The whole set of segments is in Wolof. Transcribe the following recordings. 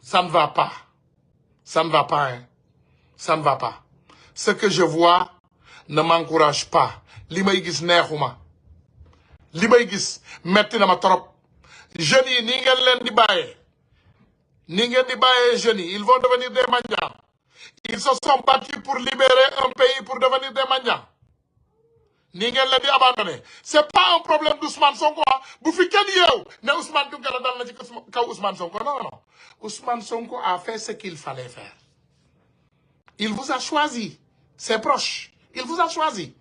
Ça ne va pas. Ça ne va pas, hein. Ça ne va pas. Ce que je vois ne m'encourage pas. Li may gis neexuma. Li may gis metti na ma trop. Jeunes yi ni ngeen leen di bàyyee. Ni ngeen di bàyyee jeunes yi. Ils vont devenir des mendiants. Ils se sont battus pour libérer un pays pour devenir des mendiants. Ni ngeen leen di abandonné. C'est pas un problème d'Ousmane Sonko. Bu fi kenn yeew ne Ousmane Tounkara dal na ci kaw Ousmane Sonko. Non, non. Ousmane Sonko a fait ce qu'il fallait faire. Il vous a choisi. Ses proches. Il vous a choisi.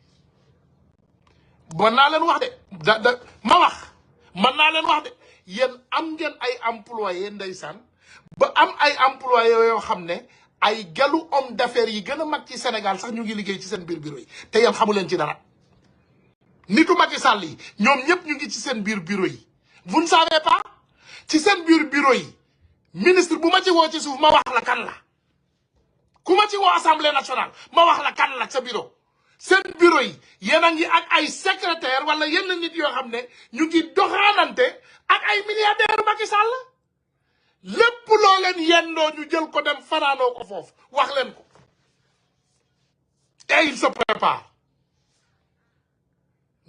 Bon naa leen wax de ma wax man naa leen wax de yéen am ngeen ay employé ndeysaan ba am ay employé yoo xam ne ay galu homme d'affaires yi gën a mag ci Sénégal sax ñu ngi liggéey ci seen biir bureau yi te yéen xamu leen ci dara nitu Macky Sall yi ñoom ñëpp ñu ngi ci seen biir bureau yi vous ne savez pas ci seen biir bureau yi ministre bu ma ci woo ci suuf ma wax la kan la ku ma ci woo assemblée nationale ma wax la kan la sa bureau seen bureau yi yéen a ngi ak ay secrétaire wala yenn nit yoo xam ne ñu ngi doxaanante ak ay milliardaire Macky Sall lépp loo leen yendoo ñu jël ko dem fanaanoo ko foofu wax leen ko et il se prépare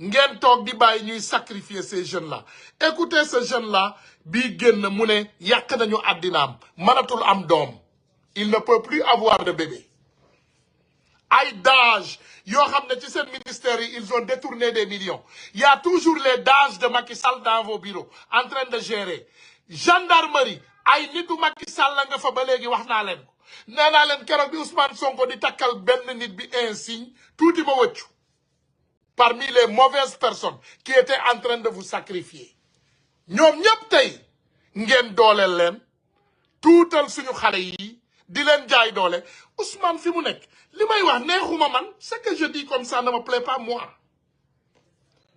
ngeen toog di bàyyi ñuy sacrifier ces jeunes là écoutez ce jeune là bii génn mu ne yàq nañu àddinaam mënatul am doom il ne peut plus avoir de bébé ay DAGE yoo xam ne ci seen ministère yi ils ont détourné des millions il y a toujours les DAGE de Macky Sall dans vos bureaux en train de gérer gendarmerie ay nitu Macky Sall la nga fa ba léegi wax naa leen ko nee naa leen keroog bi Ousmane Sonko di takkal benn nit bi insigne tuuti ma wëccu parmi les mauvaises personnes qui étaient en train de vous sacrifier ñoom ñëpp tey ngeen dooleel leen tuutal suñu xale yi di leen jaay doole Ousmane fi mu nekk li may wax neexuma man ce que je dis comme ça ne me plaît pas moi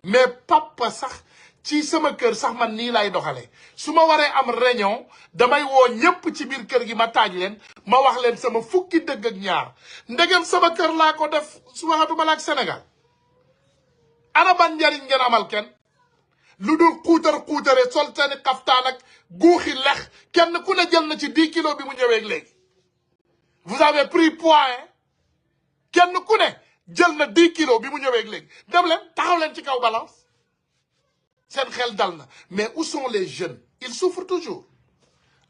mais papa sax ci sama kër sax man nii lay doxalee su ma waree am réunion damay woo ñëpp ci biir kër gi ma taaj leen ma wax leen sama fukki dëgg ak ñaar ndegem sama kër laa ko def su waxatuma la ak Sénégal ana ban njariñ ngeen amal kenn lu dul xuutare sol seeni xaftaan ak guuxi lex kenn ku ne jël na ci 10 kilos bi mu ñëwee léegi vous avez pris poids hein kenn ku ne jël na 10 kilos bi mu ñëwee léegi dem leen taxaw leen ci kaw balance seen xel dal na mais où sont les jeunes ils souffrent toujours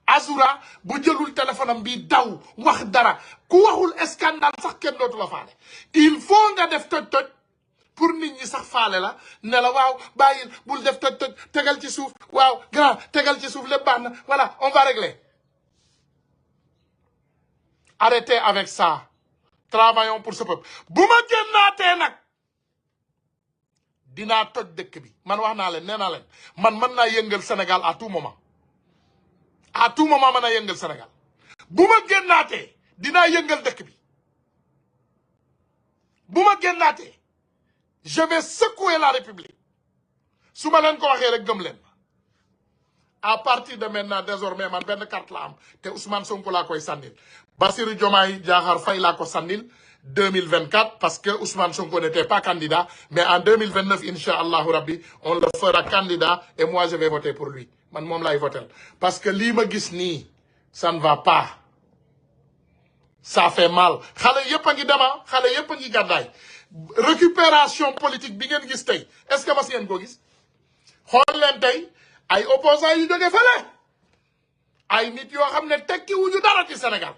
Azoura bu jëlul téléphone am bi daw wax dara ku waxul scandale sax kenn dootu la faale il faut nga def toj pour nit ñi sax faale la ne la waaw bàyyil bul def toj tegal ci suuf waaw grand tegal ci suuf lépp baax na voilà on va régler arrêtez avec ça travaillons pour ce peuple bu ma génnaatee nag dinaa toj dëkk bi man wax naa leen nee naa leen man mën naa yëngal Sénégal à tout moment mën naa yëngal Sénégal bu ma génnaatee dinaa yëngal dëkk bi bu ma génnaatee je vais secouer la République su ma leen ko waxee rek gëm leen à partir de maintenant désormais man benn carte la am te Ousmane Sonko laa koy sànnil Bassirou Diomaye Diakhar Faye laa ko sànnil 2024 parce que Ousmane Sonko n'était pas candidat mais en 2029 incha allahu rabbi on le fera candidat et moi je vais voter pour lui man moom laay voter parce que lii ma gis nii ça ne va pas ça fait mal xale yëpp a ngi dema xale yëpp a ngi gàddaay récupération politique bi ngeen gis tey est-ce que mas ngeen ko gis xool leen tey ay opposants yu jóge fële ay nit yoo xam ne tekki wuñu dara ci Sénégal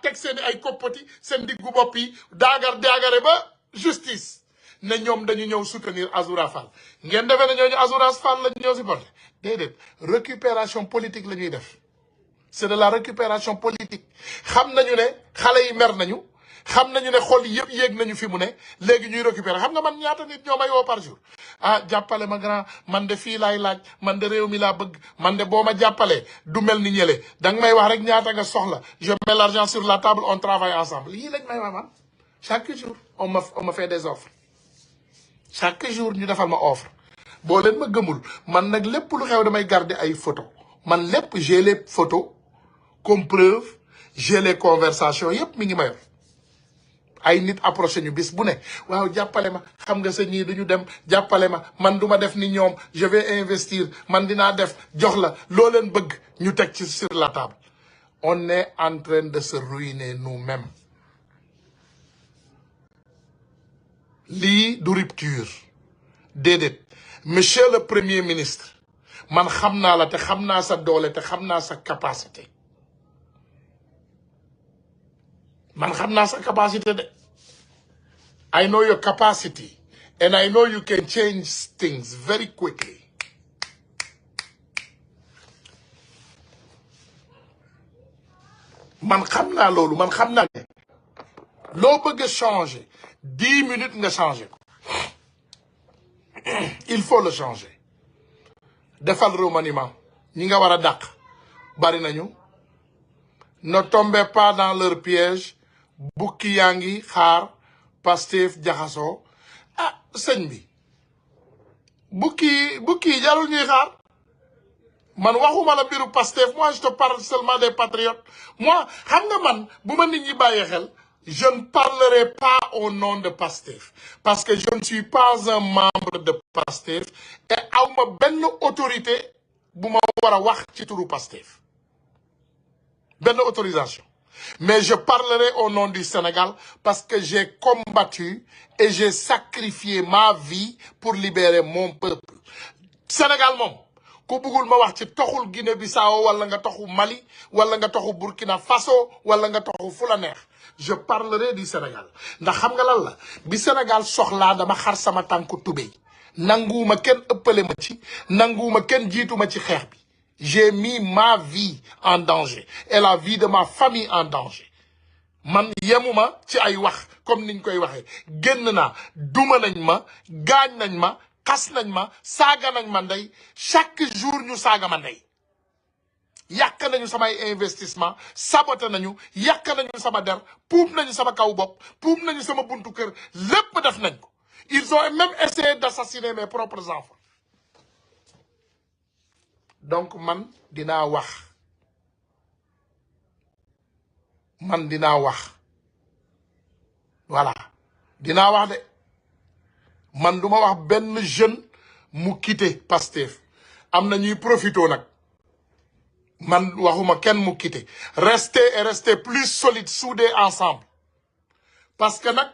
teg seen ay koppati seen diggu bopp yi daagare ba justice ne ñoom dañu ñëw soutenir Azoura Fall ngeen defee ne ñooñu Azoura Fall la ñëw supporté déedéet récupération politique la ñuy def c'est de la récupération politique xam nañu ne xale yi mer nañu xam nañu ne xol yëpp yéeg nañu fi mu ne léegi ñuy récupérer xam nga man ñaata nit ñoo may woo par jour jàppale ma grand man de fii laay laaj man de réew mi laa bëgg man de boo ma jàppalee du mel ni ñële danga may wax rek ñaata nga soxla je mets l'argent sur la table on travaille ensemble lii lañ may wax man chaque jour on me fait des offres chaque jour ñu defal ma offre boo leen ma gëmul man nag lépp lu xew damay garder ay photos man lépp j'ai les photos comme preuve j'ai les conversations yëpp mi ngi ma yor ay nit approché ñu bis bu ne waaw jàppale ma xam nga sa ñii duñu dem jàppale ma man du ma def ni ñoom je vais investir man dinaa def jox la loo leen bëgg ñu teg ci sur la table on est en train de se ruiner nous-mêmes. Lii du rupture déedéet monsieur le premier ministre man xam naa la te xam naa sa doole te xam naa sa capacité man xam naa sa capacité de I know your capacity and I know you can change things very quickly. Man xam naa loolu man xam naa ne loo bëgg a changer 10 minutes nga changer ko il faut le changer defal remaniement ñi nga war a dàq bari nañu ne tombez pas dans leur piège bukki yaa ngi xaar Pastef jaxasoo ah sëñ bi bukki jarul ñuy xaar man waxuma la mbiru Pastef moi je te parle seulement des patriotes moi xam nga man bu ma nit ñi bàyyee xel je ne parlerai pas au nom de Pastef parce que je ne suis pas un membre de Pastef et awma benn autorité bu ma war a wax ci turu Pastef benn autorisation mais je parlerai au nom du Sénégal parce que j'ai combattu et j'ai sacrifié ma vie pour libérer mon peuple Sénégal moom ku bëggul ma wax ci toxul Guinée-Bissau wala nga toxu Mali wala nga toxu Burkina Faso wala nga toxu fu la neex je parlerai du Sénégal ndax xam nga lan la bi Sénégal soxlaa dama xar sama tànku tubéy nanguwuma kenn ëppale ma ci nanguwuma kenn jiitu ma ci xeex bi j'ai mis ma vie en danger et la vie de ma famille en danger man yemuma ci ay wax comme niñ koy waxee génn naa duma nañ ma gaañ nañ ma xas nañ ma saaga nañ ma ndey chaque jour ñu saaga ma ndey yàq nañu samay investissement saboté nañu yàq nañu sama der puub nañu sama kaw bopp puub nañu sama buntu kër lépp def nañ ko ils ont même essayé d'assassiner mes propres enfants donc man dinaa wax voilà dinaa wax de man duma wax benn jeune mu quitté Pastef am na ñuy profito nag man waxuma kenn mu quitté rester plus solide soudé ensemble parce que nag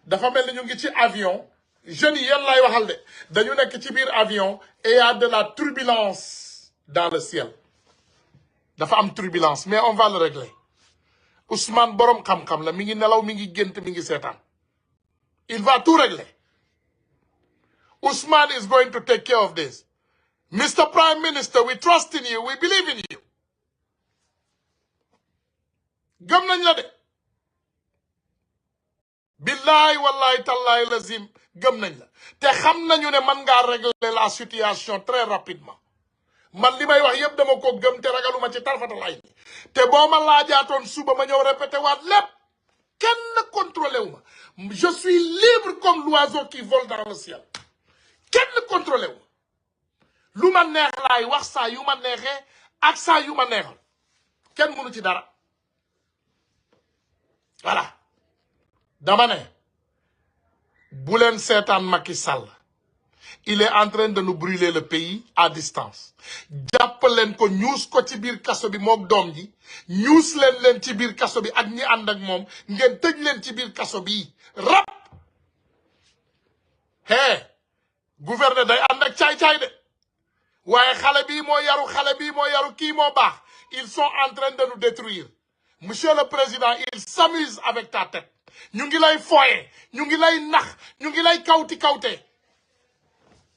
dafa mel ni ñu ngi ci avion jeunes yi yéen lay waxal de dañu nekk ci biir avion et y a de la turbulence dans le ciel dafa am turbulence mais on va le régler Ousmane borom xam-xam la mi ngi nelaw mi ngi gént mi ngi seetaan il va tout régler Ousmane is going to take care of this Mr. Prime Minister, we trust in you. We believe in you. Gëm nañ la de. Billahi wallahi tallahi lazim gëm nañ la. Te xam nañu ne man ngaa régler la situation très rapidement. Man li may wax yëpp dama ko gëm te ragaluma ci tarfatal ay ni. Te boo ma laajaatoon suba ma ñëw répété waat lépp. Kenn contrôlé wu ma. Je suis libre comme l'oiseau qui vole dans le ciel. Kenn contrôlé wu ma. lu ma neex laay wax saa yu ma neexee ak saa yu ma neexal kenn mënu ci dara voilà dama ne bu leen seetaan Macky Sall il est en train de nous brûler le pays à distance jàpp leen ko ñuus ko ci biir kaso bi mook doom ji ñuus leen ci biir kaso bi ak ñi ànd ak moom ngeen tëj leen ci biir kaso bi rap gouverneur day ànd ak caay-caay de waaye xale bii moo yaru kii moo baax ils sont en train de nous détruire monsieur le président ils s'amusent avec ta tête ñu ngi lay foye ñu ngi lay nax ñu ngi lay kawte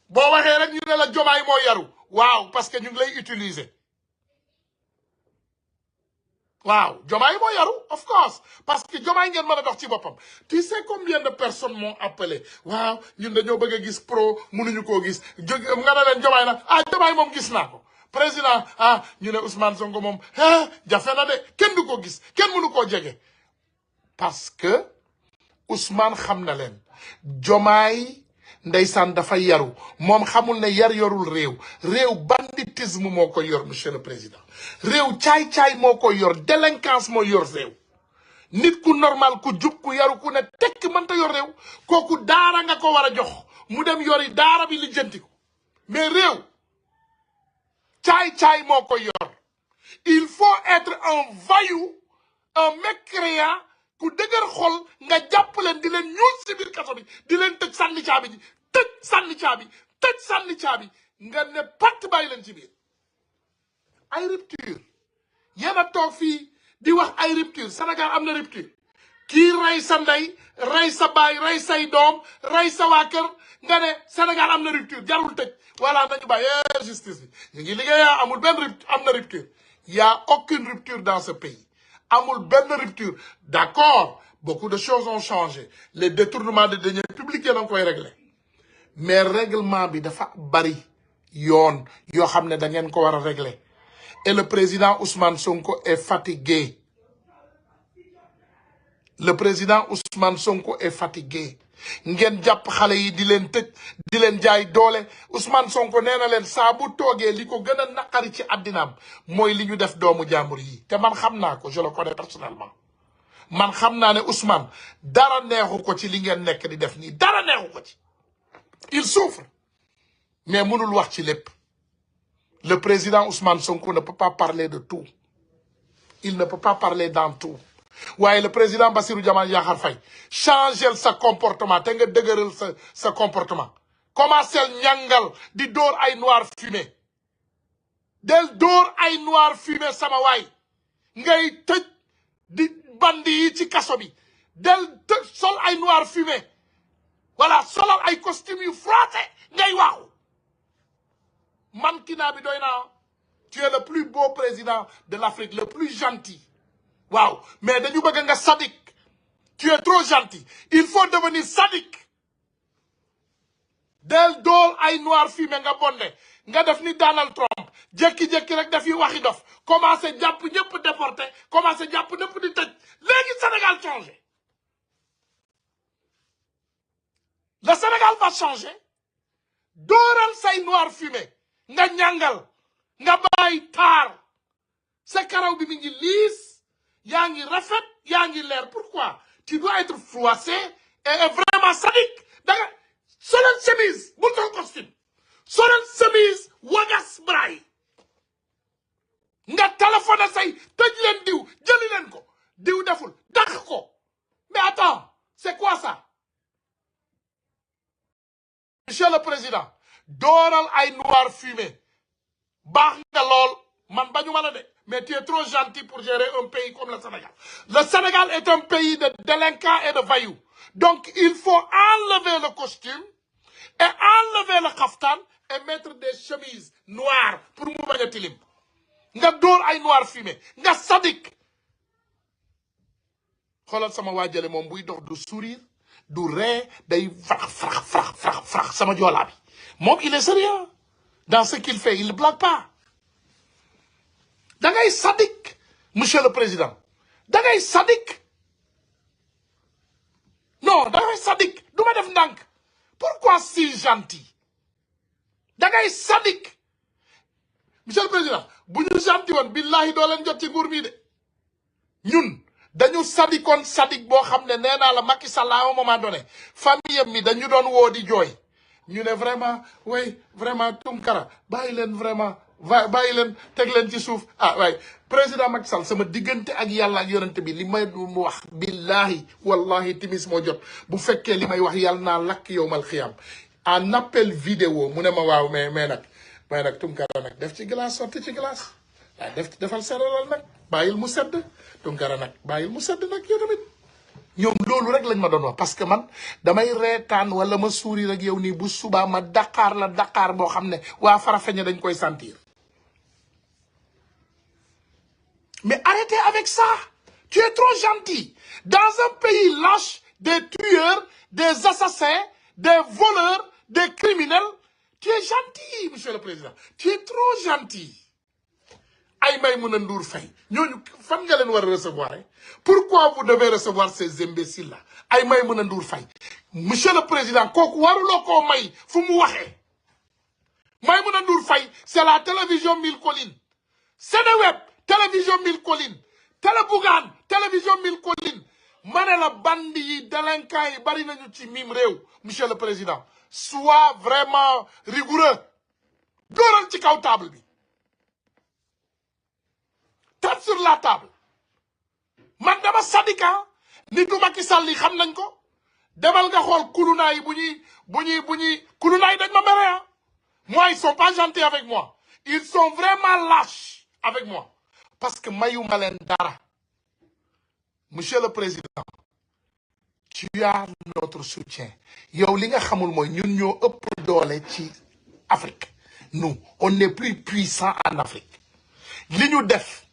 boo waxee rek ñu ne la Diomaye moo yaru waaw parce que ñu ngi lay utiliser waaw Diomaye moo yaru of course parce que Diomaye ngeen mën a dox ci boppam tu sais combien de personnes m'ont appelé waaw ñun dañoo bëgg a gis pro mënuñu koo gis nga ne leen Diomaye nag Diomaye moom gis naa ko président ñu ne Ousmane Sonko moom jafe na de kenn du ko gis kenn mënu koo jege parce que Ousmane xam na leen Diomaye ndeysaan dafa yaru moom xamul ne yorul réew banditisme moo ko yor monsieur le président réew caay-caay moo ko yor délinquance moo yor réew nit ku normal ku jub ku yaru ku ne tekk mënta yor réew kooku daara nga ko war a jox mu dem yori daara bi lijjanti ko mais réew caay-caay moo ko yor il faut être un voyou un mécréant ku dëgër xol nga jàpp leen di leen ñuul si biir kaso bi di leen tëj sànni caabi ji tëj sànni caabi tëj sànni caabi nga ne pat bàyyi leen ci biir ay rupture yéen a toog fii di wax ay rupture Sénégal am na rupture kii rey sa ndey rey sa baay rey say doom rey sa waa kër nga ne Sénégal am na rupture jarul tëj voilà nañu bàyyi justice bi ñu ngi liggéeyaa amul benn rupture am na rupture y a aucune rupture dans ce pays amul benn rupture d'accord beaucoup de choses ont changé les détournements de deniers publics yéen a ngi koy régler mais règlement bi dafa bari yoon yoo xam ne da ngeen ko war a régler et le président Ousmane Sonko est fatigué le président Ousmane Sonko est fatigué ngeen jàpp xale yi di leen tëj di leen jaay doole Ousmane Sonko nee na leen saa bu toogee li ko gën a naqari ci àddinaam mooy li ñu def doomu jàmbur yi te man xam naa ko je le connais personnellement man xam naa ne Ousmane dara neexu ko ci li ngeen nekk di def nii dara neexu ko ci il souffre mais mënul wax ci lépp le président Ousmane Sonko ne peut pas parler de tout il ne peut pas parler dans tout waaye le président Bassirou Diomaye Diakhar Faye changel sa comportement te nga dëgëral sa comportement commencel ñangal di dóor ay noir fumé del dóor ay noir fumé sama waay ngay tëj di bandi yi ci kaso bi del tëj sol ay noir fumé voilà solal ay costume yu frotté ngay waaxu man kinaa bi doy naa tu es le plus beau président de l'Afrique le plus gentil waaw mais dañu bëgg nga sadique tu es trop gentil il faut devenir sadique del dool ay noir fumé nga bonde nga def ni Donald Trump jékki-jékki rek daf yi waxi dof commencé jàpp ñëpp déporté commencé jàpp ñëpp di tëj léegi Sénégal changé le Sénégal va changer dooral say noir fumé nga ñàngal nga bàyyi taar sa karaw bi mi ngi liis yaa ngi rafet yaa ngi leer pourquoi tu dois être froissé et vraiment sadique da nga solal chemise bul sol costume solal chemise wagas bray nga téléphoné say tëj leen diw jëli leen ko diw deful dàq ko mais attends c'est quoi ça monsieur le président dooral ay noir fumé baax nga lool man bañu ma la de mais tu es trop gentil pour gérer un pays comme le Sénégal. Le Sénégal est un pays de délinquants et de voyous. Donc, il faut enlever le costume et enlever le kaftan et mettre des chemises noires pour mu bañ a tilim. Nga door ay noir fumé, nga sadik. Xoolal sama waajale moom buy dox du sourire, du ree, day frax sama joolaa bi. Moom il est sérieux dans ce qu'il fait, il ne blague pas. da ngay sadique monsieur le président da ngay sadique non da ngay sadique du ma def ndànk pourquoi si gentil da ngay sadique monsieur le président bu ñu gentil woon billahi doo leen jot ci nguur mi de ñun dañu sadikoon sadik boo xam ne nee naa la Macky Sall à un moment donné famille mi dañu doon woo di jooy ñu ne vraiment oui vraiment Tunkara bàyyi leen vraiment bàyyi leen teg leen ci suuf ah waaye président Macky Sall sama diggante ak yàlla ak yonente bi li may mu wax billahi wallahi timis moo jot bu fekkee li may wax yàlla naa lakk yowmal xiyam en appel vidéo mu ne ma waaw mais nag Tunkara nag def ci glace sotti ci glace waaye defal seralal nag bàyyil mu sedd Tunkara nag bàyyil mu sedd nag yow tamit ñoom loolu rek lañ ma doon wax parce que man damay reetaan wala ma sourire ak yow nii bu subaa ma Dakar la Dakar boo xam ne waa Farafeñe dañ koy sentir mais arrêtez avec ça tu es trop gentil dans un pays lâche des tueurs des assassins des voleurs des criminels tu es gentil monsieur le président tu es trop gentil ay Maïmouna Ndour Faye ñooñu fan nga leen war a recevoir pourquoi vous devez recevoir ces imbéciles là ay Maïmouna Ndour Faye monsieur le président kooku waruloo koo may fu mu waxee Maïmouna Ndour Faye c'est la télévision Mille Collines Seneweb télévision Mille Collines Télé Bougane télévision Mille Collines ma ne la bandi yi délinquants yi bari nañu ci mim réew monsieur le président sois vraiment rigoureux dóoral ci kaw table bi sur la table man dama syndicat nitu Macky Sall yi xam nañ ko demal nga xool kuluna yi bu ñuy kuluna yi dañ ma mere ah moi ils sont pas gentils avec moi ils sont vraiment lâches avec moi parce que mayuma leen dara. Monsieur le Président, tu as notre soutien yow li nga xamul mooy ñun ñoo ëpp doole ci Afrique nous on n'est plus puissant en Afrique li ñu def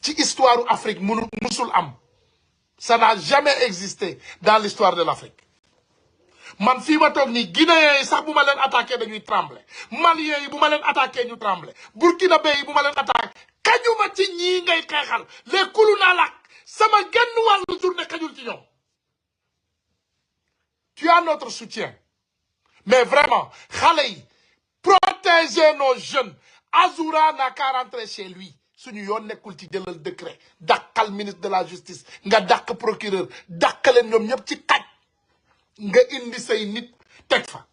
ci histoire Afrique musul am ça n'a jamais existé dans l'histoire de l'Afrique man fii ma toog nii Guinéens yi sax bu ma leen attaqué dañuy trembler Maliens yi bu ma leen attaqué ñu trembler Burkinabé yi bu ma leen attaqué kañuma ci ñii ngay xeexal les kuluna lak sama genn wàllu journée xajul ci ñoom. Tu as notre soutien mais vraiment xale yi protéger nos jeunes Azoura n'a qu'à rentrer chez lui suñu yoon nekkul ci jëlal décret dàqal ministre de la justice nga dàq procureur dàqaleen ñoom ñëpp ci xaj nga indi say nit teg fa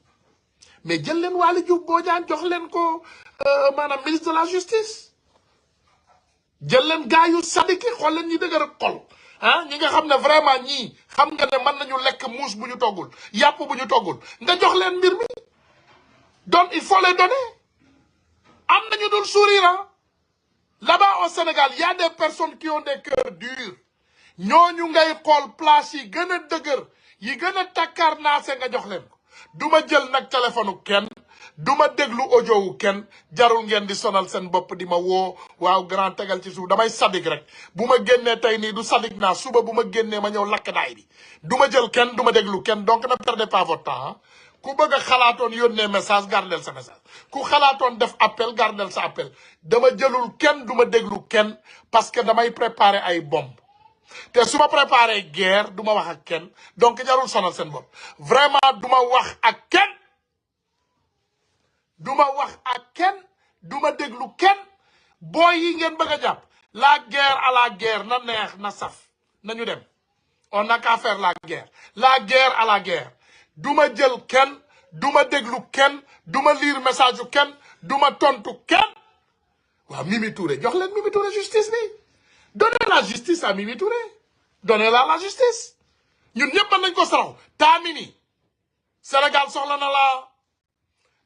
mais jël leen Waly Diouf Bodian jox leen ko maanaam ministre de la justice jël leen gars yu sadiki xool leen ñi dëgër xol ah ñi nga xam ne vraiment ñii xam nga ne mën nañu lekk muus bu ñu toggul yàpp bu ñu toggul nga jox leen mbir mi donc il faut les donner am nañu dul sourire là-bas au Sénégal il y a des personnes qui ont des cœurs durs ñooñu ngay xool place yi gën a dëgër yi gën a takkaar naase nga jox leen ko du ma jël nag téléphone kenn du ma déglu audio wu kenn jarul ngeen di sonal seen bopp di ma woo waaw grand tegal ci suuf damay sadik rek bu ma génnee tey nii du sadik naa suba bu ma génnee ma ñëw lakk daay bi du ma jël kenn du ma déglu kenn donc ne perdez pas votre temps ku bëgg a xalaatoon yónnee message gardel sa message ku xalaatoon def appel gardel sa appel dama jëlul kenn du ma déglu kenn parce que damay préparer ay bombe te su ma préparer guerre du ma wax ak kenn donc jarul sonal seen bopp vraiment du ma wax ak kenn du ma wax ak kenn du ma déglu kenn booy yi ngeen bëgg a jàpp la guerre à la guerre na neex na saf nañu dem on n'a qu'à faire la guerre à la guerre du ma jël kenn du ma déglu kenn du ma lire message yu kenn du ma tontu kenn waaw Mimi Touré jox leen Mimi Touré justice bi donnez la justice à Mimi Touré donnez-la la justice ñun ñëpp mën nañ ko saraw taamini Sénégal soxla na la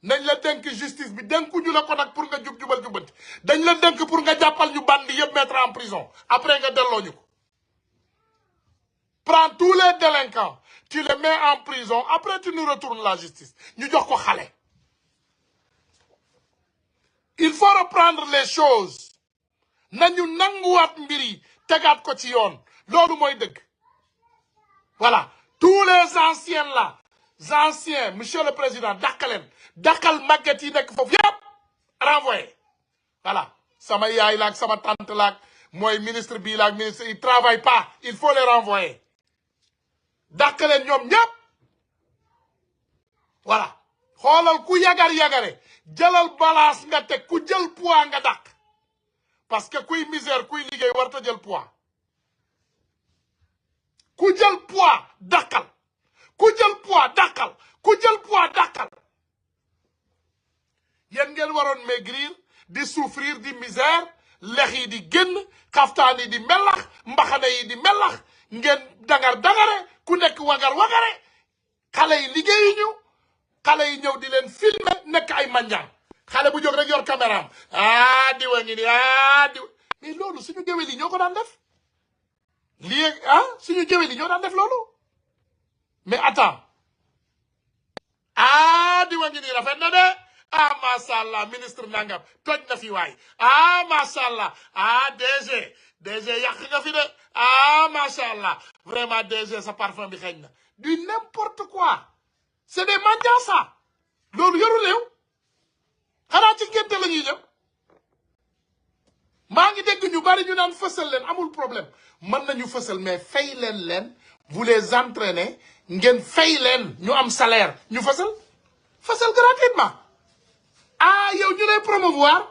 nañ la dénk justice bi dénkuñu la ko nag pour nga jubal jubanti dañ la dénk pour nga jàppal ñu bandi yëpp mettre en prison après nga delloo ñu ko prends tous les délinquants tu les mets en prison après tu nous retournes la justice ñu jox ko xale il faut reprendre les choses nañu nanguwaat mbir yi tegaat ko ci yoon loolu mooy dëgg voilà tous les anciens là anciens monsieur le président dàqal màgget yi nekk foofu yëpp renvoyé voilà sama yaay laak sama tante laak mooy ministre bii laak ministre il travaille pas il faut les renvoyer dàqaleen ñoom ñëpp voilà xoolal ku yagare jëlal balance nga teg ku jël poids nga dàq parce que kuy misère kuy liggéey warta jël poids ku jël poids dàqal ku jël poids dàqal ku jël poids dàqal yéen ngeen waroon maigrir di souffrir di misère lex yi di génn xaftaan yi di melax mbaxane yi di melax ngeen dangare ku nekk wagare xale yi liggéeyuñu xale yi ñëw di leen filmer nekk ay manjaan xale bu jóg rek yor caméra am diwa ngi ni diwa mais loolu suñu géwél yi ñoo ko daan def lii suñu géwél yi ñoo daan def loolu mais attends diwa ngi ni rafet na de mashallah ministre nangam toj na fi waay mashallah DG yàq nga fi de mashallah vraiment DG sa parfum bi xeeñ na du n'importe quoi c'est des mendiants ça loolu yoru réew xanaa ci ngénte la ñuy jëm maa ngi dégg ñu bari ñu naan fësal leen amul problème mën nañu fësal mais fay leen vous les entraînez ngeen fay leen ñu am salaire ñu fësal gratuitement yow ñu lay promouvoir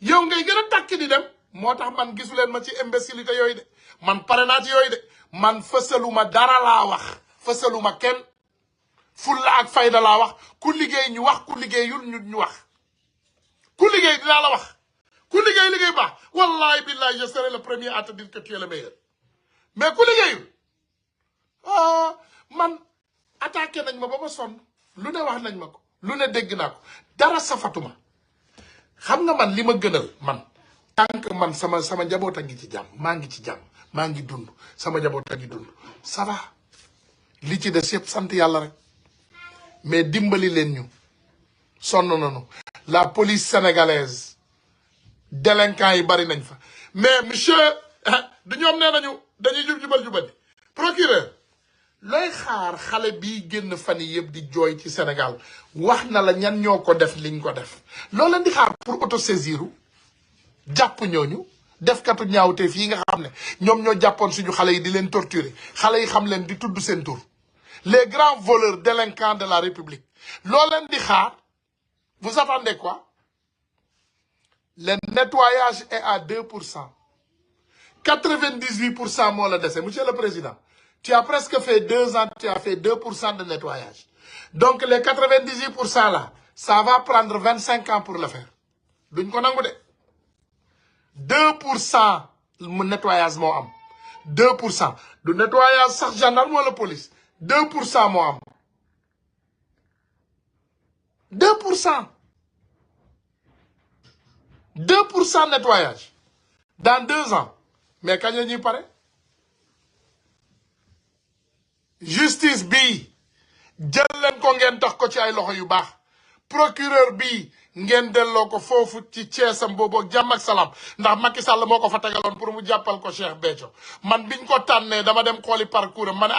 yow ngay gën a takk di dem moo tax man gisu leen ma ci imbécilité yooyu de man pare naa ci yooyu de man fësaluma dara laa wax fësaluma kenn fulla ak fayda laa wax ku liggéey ñu wax ku liggéeyul ñu wax ku liggéey dinaa la wax ku liggéey liggéey baax wallahi billahi je serai le premier à te dire que tu es le meilleur mais ku liggéeyul man attaqué nañ ma ba ma sonn lu ne wax nañ ma ko lu ne dégg naa ko dara safatuma xam nga man li ma gënal man tant que man sama njaboot a ngi ci jàmm maa ngi ci jàmm maa ngi dund sama njaboot a ngi dund ça va li ci des yëpp sant yàlla rek mais dimbali leen ñu sonn nañu la police sénégalaise délinquants yi bari nañ fa mais monsieur du ñoom nee nañu dañuy jubal procureur looy xaar xale bii génn fan yi yëpp di jooy ci Sénégal wax na la ñan ñoo ko def liñ ko def loo leen di xaar pour autosaisiru jàpp ñooñu defkatu ñaawteef yi nga xam ne ñoom ñoo jàppoon suñu xale yi di leen torturer xale yi xam leen di tudd seen tur les grands voleurs délinquants de la République loo leen di xaar vous attendez quoi le nettoyage est à 2%. 98% moo la dese monsieur le président tu as presque fait 2 ans tu as fait 2% de nettoyage donc les 98% là ça va prendre 25 ans pour le faire duñ ko nangu de 2% mu nettoyage moo am 2% du nettoyage sax gendarme wala police 2% moo am 2% 2% nettoyage dans 2 ans mais kañ la ñuy pare justice bi jël leen ko ngeen tax ko ci ay loxo yu baax procureur bi ngeen delloo ko foofu ci Thièsam boobu ak jàmm ak salaam ndax Macky Sall moo ko fa tegaloon pour mu jàppal ko Cheikh Béthio man biñ ko tànnee dama dem xooli parcours am ma ne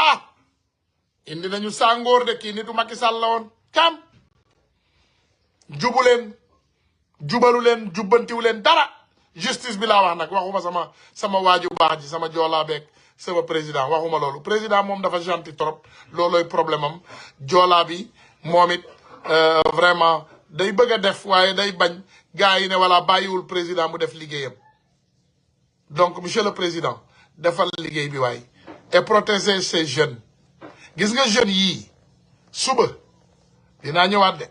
indi nañu sàngoor de kii nitu Macky Sall la woon kam jubu leen jubalu leen jubbantiwu leen dara justice bi laa wax nag waxuma sama waaju baax ji sama joolaa beeg sama président waxuma loolu président moom dafa gentil trop loolooy problème am joolaa bi moom it vraiment day bëgg a def waaye day bañ gars yi ne voilà bàyyiwul président mu def liggéeyam donc monsieur le président defal liggéey bi waaye et protéger ces jeunes gis nga jeunes yii suba dinaa ñëwaat de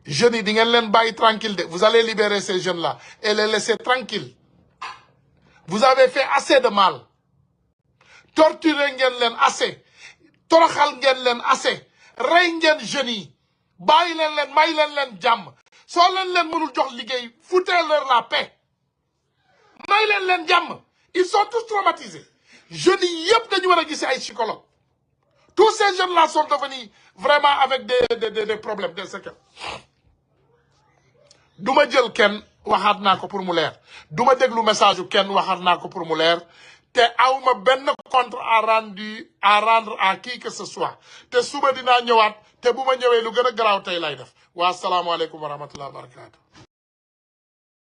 jeunes yi di ngeen leen bàyyi tranquille de vous allez libérer ces jeunes là et les laisser tranquilles vous avez fait assez de mal torturer ngeen leen assez toroxal ngeen leen assez rey ngeen jeunes yi bàyyi leen may leen jàmm soo leen mënul jox liggéey foutez-leur la paix may leen jàmm ils sont tous traumatisés jeunes yi yëpp dañu war a gis ay psychologue tous ces jeunes là sont devenus vraiment avec des problèmes des séquelles du ma jël kenn waxaat naa ko pour mu leer du ma déglu message yu kenn waxaat naa ko pour mu leer te awma benn compte à rendre à qui que ce soit te suba dinaa ñëwaat te bu ma ñëwee lu gën a garaaw tey lay def waa asalaamaaleykum wa rahmatulah wa barakatu